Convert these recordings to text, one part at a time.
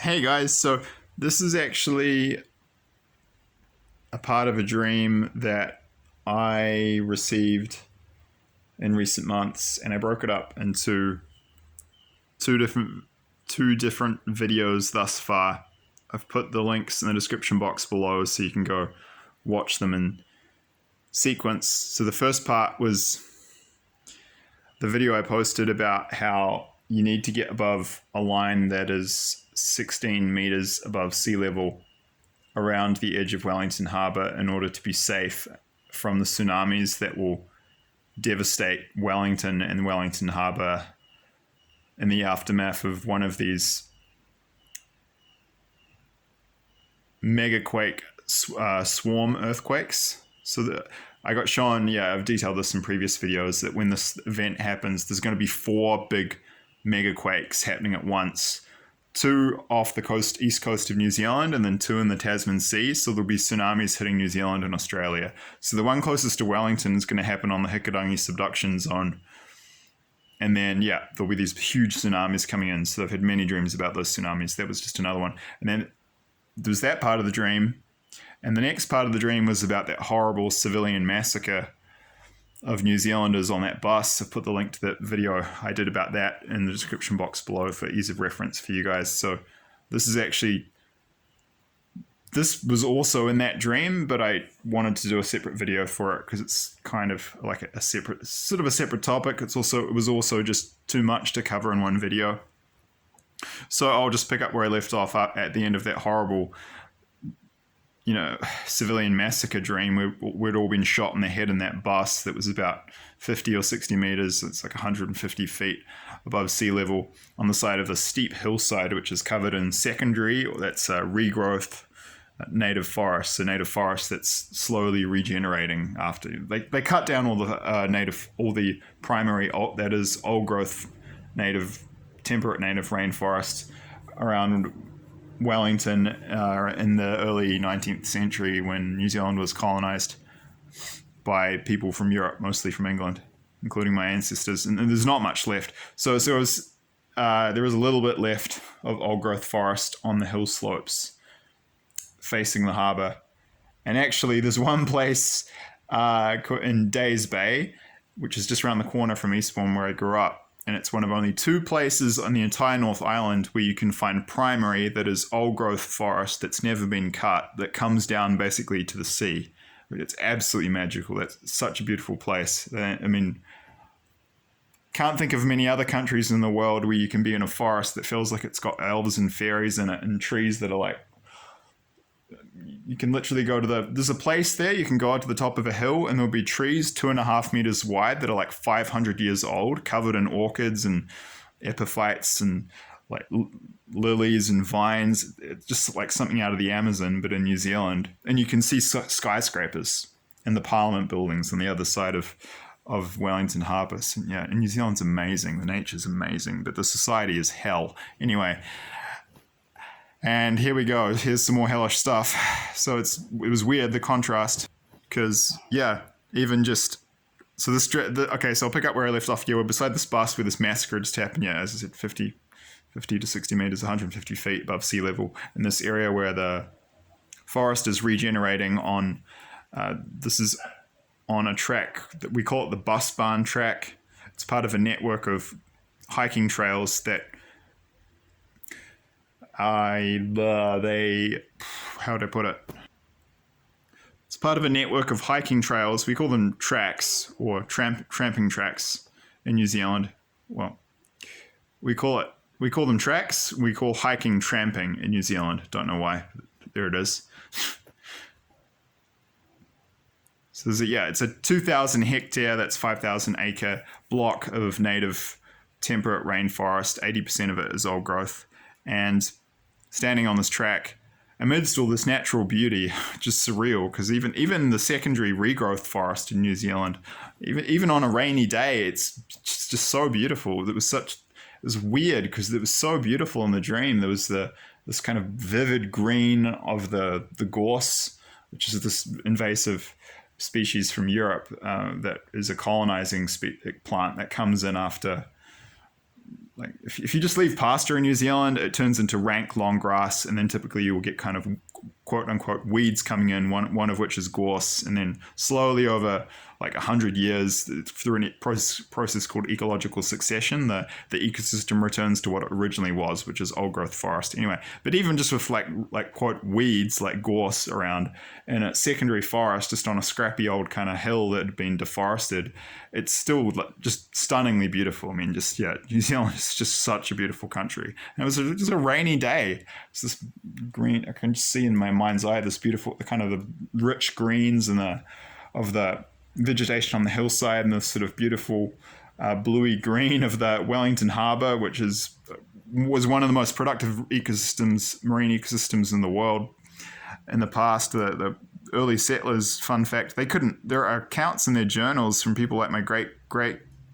Hey guys, so this is actually a part of a dream that I received in recent months, and I broke it up into two different two different videos thus far. I've put the links in the description box below so you can go watch them in sequence. So the first part was the video I posted about how you need to get above a line that is 16 meters above sea level around the edge of Wellington Harbour in order to be safe from the tsunamis that will devastate Wellington and Wellington Harbour in the aftermath of one of these megaquake swarm earthquakes. I got shown, I've detailed this in previous videos, that when this event happens, there's going to be 4 big megaquakes happening at once. 2 off the east coast of New Zealand, and then 2 in the Tasman Sea. So there'll be tsunamis hitting New Zealand and Australia. So the one closest to Wellington is going to happen on the Hikurangi subduction zone. And then, there'll be these huge tsunamis coming in. So I've had many dreams about those tsunamis. That was just another one. And then there's that part of the dream. And the next part of the dream was about that horrible civilian massacre of New Zealanders on that bus. I've put the link to that video I did about that in the description box below for ease of reference for you guys. So this was also in that dream, but I wanted to do a separate video for it because it's kind of like a separate topic. It was also just too much to cover in one video. So I'll just pick up where I left off at the end of that horrible civilian massacre dream where we'd all been shot in the head in that bus that was about 50 or 60 meters. It's like 150 feet above sea level on the side of a steep hillside, which is covered in secondary, or that's regrowth native forest. So native forest that's slowly regenerating after they cut down all the primary that is old growth temperate native rainforest around Wellington in the early 19th century when New Zealand was colonized by people from Europe, mostly from England, including my ancestors. And there's not much left. So there was a little bit left of old growth forest on the hill slopes facing the harbour. And actually, there's one place in Days Bay, which is just around the corner from Eastbourne where I grew up. And it's one of only 2 places on the entire North Island where you can find primary that is old growth forest that's never been cut, that comes down basically to the sea. It's absolutely magical. That's such a beautiful place. I mean, can't think of many other countries in the world where you can be in a forest that feels like it's got elves and fairies in it, and trees that are like, you can literally there's a place there, you can go out to the top of a hill and there'll be trees 2.5 meters wide that are like 500 years old, covered in orchids and epiphytes and like lilies and vines. It's just like something out of the Amazon, but in New Zealand. And you can see skyscrapers and the Parliament buildings on the other side of Wellington Harbour. So, and New Zealand's amazing. The nature's amazing, but the society is hell. Anyway, and here we go. Here's some more hellish stuff. So it was weird, the contrast, because even just so so I'll pick up where I left off. We're beside this bus where this massacre just happened. As I said, 50 to 60 meters, 150 feet above sea level, in this area where the forest is regenerating on. This is on a track that we call it the bus barn track. It's part of a network of hiking trails that. How would I put it? It's part of a network of hiking trails. We call them tracks or tramping tracks in New Zealand. Well, we call them tracks. We call hiking tramping in New Zealand. Don't know why. There it is. So it's a 2,000 hectare, that's 5,000 acre block of native temperate rainforest. 80% of it is old growth. And standing on this track, amidst all this natural beauty, just surreal, because even the secondary regrowth forest in New Zealand, even on a rainy day, it's just so beautiful. It was weird because it was so beautiful in the dream. There was this kind of vivid green of the gorse, which is this invasive species from Europe that is a colonizing plant that comes in after like if you just leave pasture in New Zealand, it turns into rank long grass, and then typically you will get kind of quote unquote weeds coming in, one of which is gorse, and then slowly over like 100 years through a process called ecological succession, the ecosystem returns to what it originally was, which is old growth forest. Anyway, but even just with like quote weeds like gorse around in a secondary forest, just on a scrappy old kind of hill that had been deforested, it's still just stunningly beautiful. I mean, just New Zealand is just such a beautiful country. And it was just a rainy day. It's this green. I can just see in my mind's eye this beautiful, kind of the rich greens and the vegetation on the hillside, and the sort of beautiful bluey green of the Wellington Harbour, which was one of the most productive marine ecosystems in the world in the past. The early settlers, fun fact, there are accounts in their journals from people like my great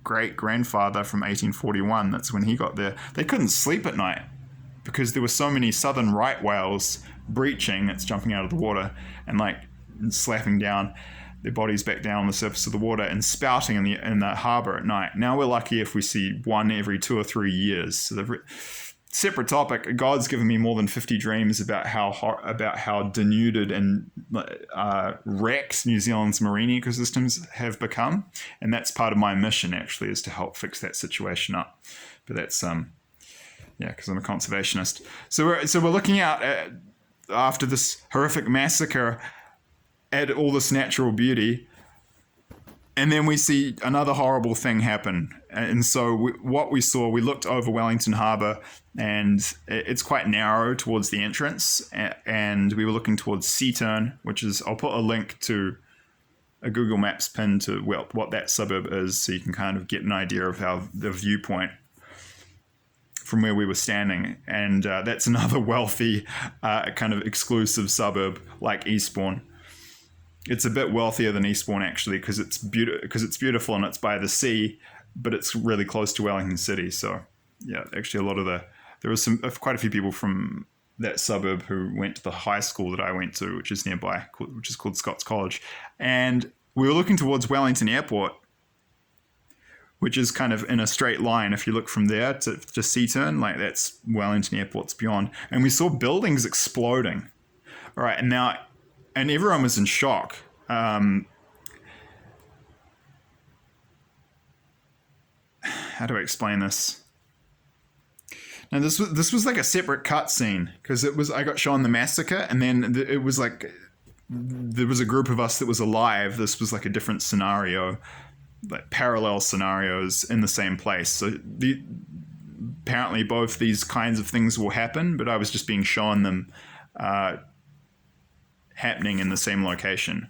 grandfather from 1841. That's when he got there. They couldn't sleep at night because there were so many southern right whales breaching. It's jumping out of the water and slapping down their bodies back down on the surface of the water and spouting in the harbour at night. Now we're lucky if we see one every 2 or 3 years. So separate topic. God's given me more than 50 dreams about how denuded and wrecked New Zealand's marine ecosystems have become, and that's part of my mission actually, is to help fix that situation up. But that's because I'm a conservationist. So we're looking out after this horrific massacre at all this natural beauty, and then we see another horrible thing happen. And so what we saw, we looked over Wellington Harbour, and it's quite narrow towards the entrance, and we were looking towards Seaturn, which is, I'll put a link to a Google Maps pin to what that suburb is, so you can kind of get an idea of how the viewpoint from where we were standing. And that's another wealthy kind of exclusive suburb like Eastbourne. It's a bit wealthier than Eastbourne actually, because it's beautiful and it's by the sea, but it's really close to Wellington City. So yeah, actually there was quite a few people from that suburb who went to the high school that I went to, which is nearby, which is called Scots College. And we were looking towards Wellington Airport, which is kind of in a straight line. If you look from there to Seaturn, that's Wellington Airport's beyond. And we saw buildings exploding. All right, and everyone was in shock. How do I explain this? Now, this was like a separate cutscene, because I got shown the massacre, and then it was like there was a group of us that was alive. This was like a different scenario, like parallel scenarios in the same place. So apparently both these kinds of things will happen, but I was just being shown them happening in the same location.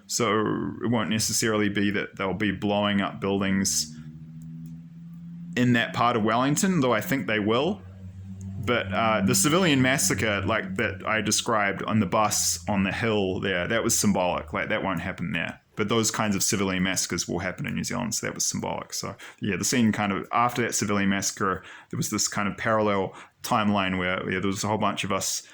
So it won't necessarily be that they'll be blowing up buildings in that part of Wellington, though I think they will. But the civilian massacre, that I described on the bus on the hill there, that was symbolic. That won't happen there. But those kinds of civilian massacres will happen in New Zealand, so that was symbolic. So yeah, the scene kind of after that civilian massacre, there was this kind of parallel timeline where there was a whole bunch of us.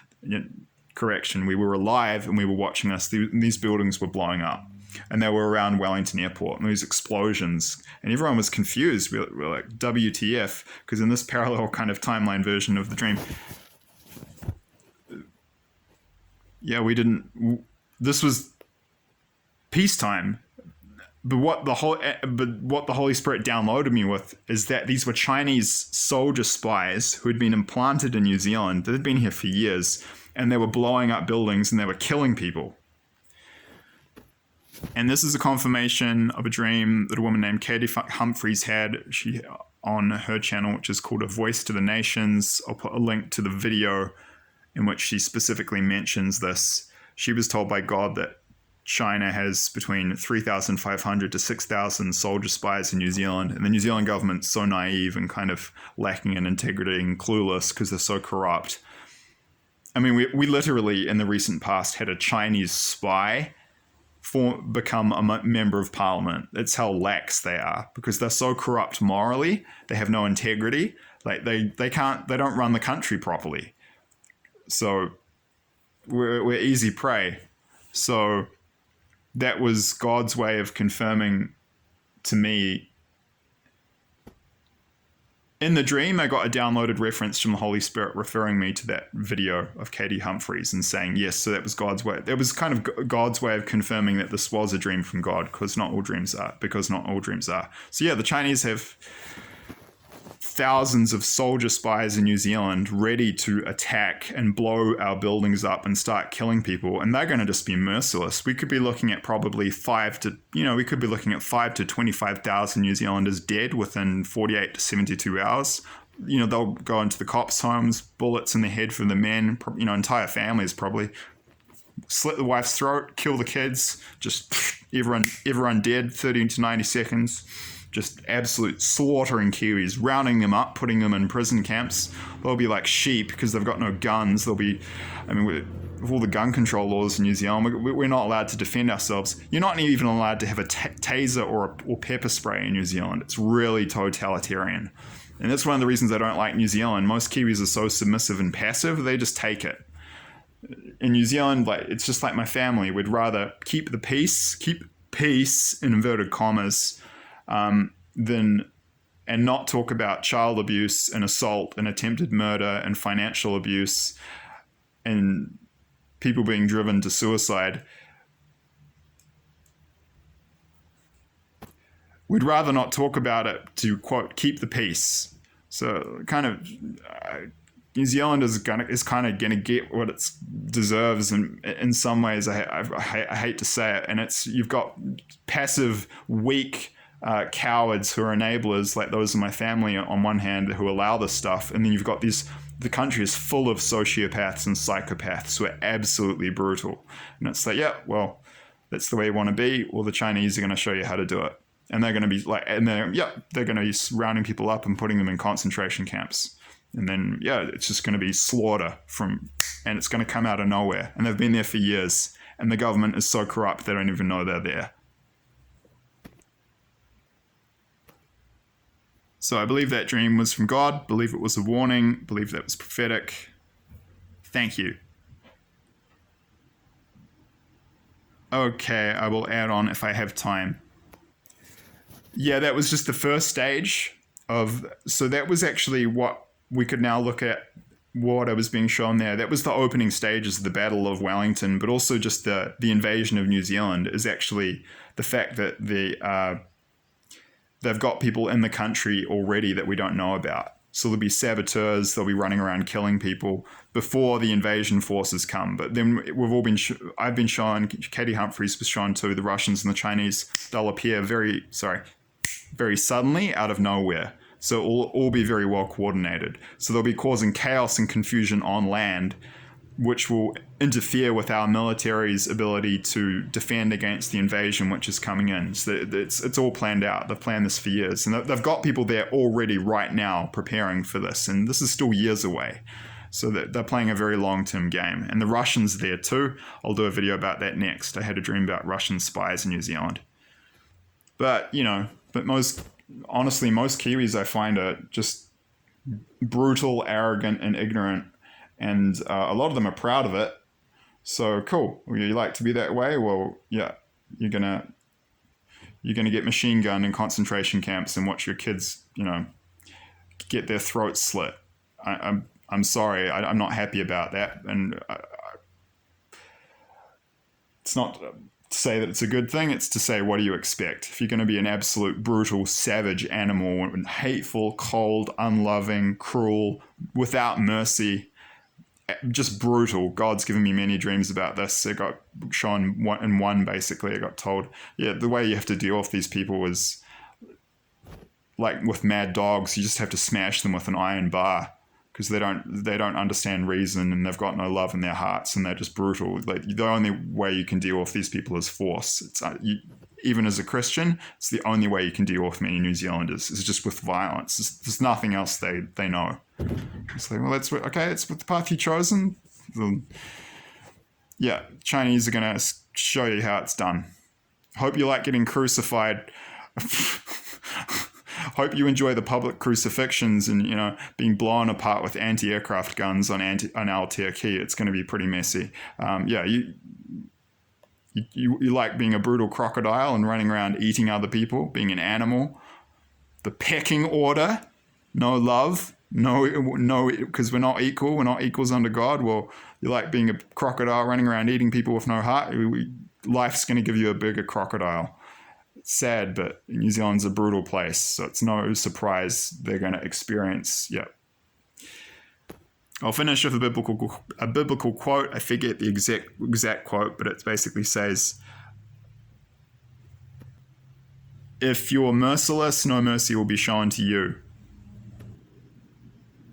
Correction, we were alive and we were watching us. These buildings were blowing up, and they were around Wellington Airport, and these explosions, and everyone was confused. We were like, WTF, because in this parallel kind of timeline version of the dream, this was peacetime. But what the Holy Spirit downloaded me with is that these were Chinese soldier spies who had been implanted in New Zealand. They had been here for years, and they were blowing up buildings and they were killing people. And this is a confirmation of a dream that a woman named Katie Humphries had. She on her channel, which is called A Voice to the Nations. I'll put a link to the video in which she specifically mentions this. She was told by God that China has between 3,500 to 6,000 soldier spies in New Zealand, and the New Zealand government's so naive and kind of lacking in integrity and clueless because they're so corrupt. I mean, we literally in the recent past had a Chinese spy become a member of parliament. That's how lax they are, because they're so corrupt morally. They have no integrity. They don't run the country properly. So we're easy prey. So that was God's way of confirming to me In the dream, I got a downloaded reference from the Holy Spirit referring me to that video of Katie Humphries and saying, yes, so that was God's way. It was kind of God's way of confirming that this was a dream from God, because not all dreams are. So yeah, the Chinese have thousands of soldier spies in New Zealand ready to attack and blow our buildings up and start killing people, and they're going to just be merciless. We could be looking at probably 5 to 25,000 New Zealanders dead within 48 to 72 hours. They'll go into the cops' homes, bullets in the head for the men, entire families probably, slit the wife's throat, kill the kids, just everyone dead, 30 to 90 seconds. Just absolute slaughtering Kiwis, rounding them up, putting them in prison camps. They'll be like sheep because they've got no guns. With all the gun control laws in New Zealand, we're not allowed to defend ourselves. You're not even allowed to have a taser or pepper spray in New Zealand. It's really totalitarian. And that's one of the reasons I don't like New Zealand. Most Kiwis are so submissive and passive, they just take it. In New Zealand, it's just like my family. We'd rather keep peace in inverted commas, and not talk about child abuse and assault and attempted murder and financial abuse and people being driven to suicide. We'd rather not talk about it to, quote, keep the peace. So kind of New Zealand is kind of going to get what it deserves, and in some ways I hate to say it, and you've got passive, weak cowards who are enablers, like those in my family on one hand, who allow this stuff, and then you've got the country is full of sociopaths and psychopaths who are absolutely brutal, and it's like, yeah, well, that's the way you want to be. Well, the Chinese are going to show you how to do it, and they're going to be they're going to be rounding people up and putting them in concentration camps, and then it's just going to be slaughter and it's going to come out of nowhere, and they've been there for years, and the government is so corrupt they don't even know they're there. So I believe that dream was from God, believe it was a warning, believe that was prophetic. Thank you. Okay, I will add on if I have time. Yeah, that was just the first stage so that was actually what we could now look at, what I was being shown there. That was the opening stages of the Battle of Wellington, but also just the invasion of New Zealand is actually the fact that they've got people in the country already that we don't know about. So there'll be saboteurs, they'll be running around killing people before the invasion forces come. But then I've been shown, Katie Humphries was shown too, the Russians and the Chinese, they'll appear very suddenly out of nowhere. So it'll all be very well coordinated. So they'll be causing chaos and confusion on land, which will interfere with our military's ability to defend against the invasion which is coming in. So it's all planned out. They've planned this for years. And they've got people there already right now preparing for this. And this is still years away. So they're playing a very long-term game. And the Russians are there too. I'll do a video about that next. I had a dream about Russian spies in New Zealand. But most Kiwis I find are just brutal, arrogant, and ignorant. And a lot of them are proud of it. So cool. Well, you like to be that way? Well, yeah, you're gonna get machine gunned in concentration camps and watch your kids, get their throats slit. I'm sorry. I'm not happy about that. And it's not to say that it's a good thing. It's to say, what do you expect? If you're going to be an absolute brutal, savage animal, hateful, cold, unloving, cruel, without mercy, just brutal. God's given me many dreams about this. I got shown in one, basically. I got told, the way you have to deal with these people is like with mad dogs. You just have to smash them with an iron bar because they don't understand reason, and they've got no love in their hearts, and they're just brutal. Like, the only way you can deal with these people is force. Even as a Christian, it's the only way you can deal with many New Zealanders is just with violence. There's nothing else they know. It's like, well, it's with the path you've chosen. Chinese are going to show you how it's done. Hope you like getting crucified. Hope you enjoy the public crucifixions and, being blown apart with anti-aircraft guns on Aotearoa Quay. It's going to be pretty messy. You like being a brutal crocodile and running around eating other people, being an animal. The pecking order. no love, no, because we're not equal. We're not equals under God. Well, you're like being a crocodile running around eating people with no heart. Life's going to give you a bigger crocodile. It's sad, but New Zealand's a brutal place, so it's no surprise they're going to experience. Yeah. I'll finish with a biblical quote. I forget the exact quote, but it basically says, "If you're merciless, no mercy will be shown to you.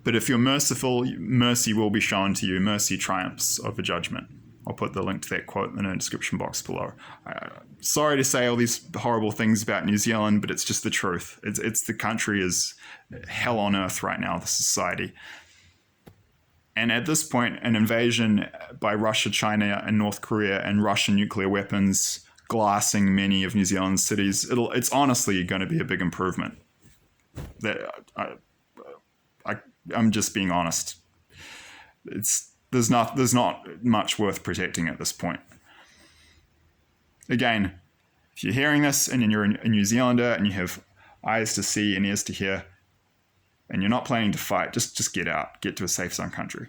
But if you're merciful, mercy will be shown to you. Mercy triumphs over judgment." I'll put the link to that quote in the description box below. Sorry to say all these horrible things about New Zealand, but it's just the truth. It's the country is hell on earth right now, the society. And at this point, an invasion by Russia, China, and North Korea, and Russian nuclear weapons glassing many of New Zealand's cities, it's honestly going to be a big improvement. I'm just being honest. There's not much worth protecting at this point. Again, if you're hearing this and you're a New Zealander and you have eyes to see and ears to hear, and you're not planning to fight, just get out, get to a safe zone country.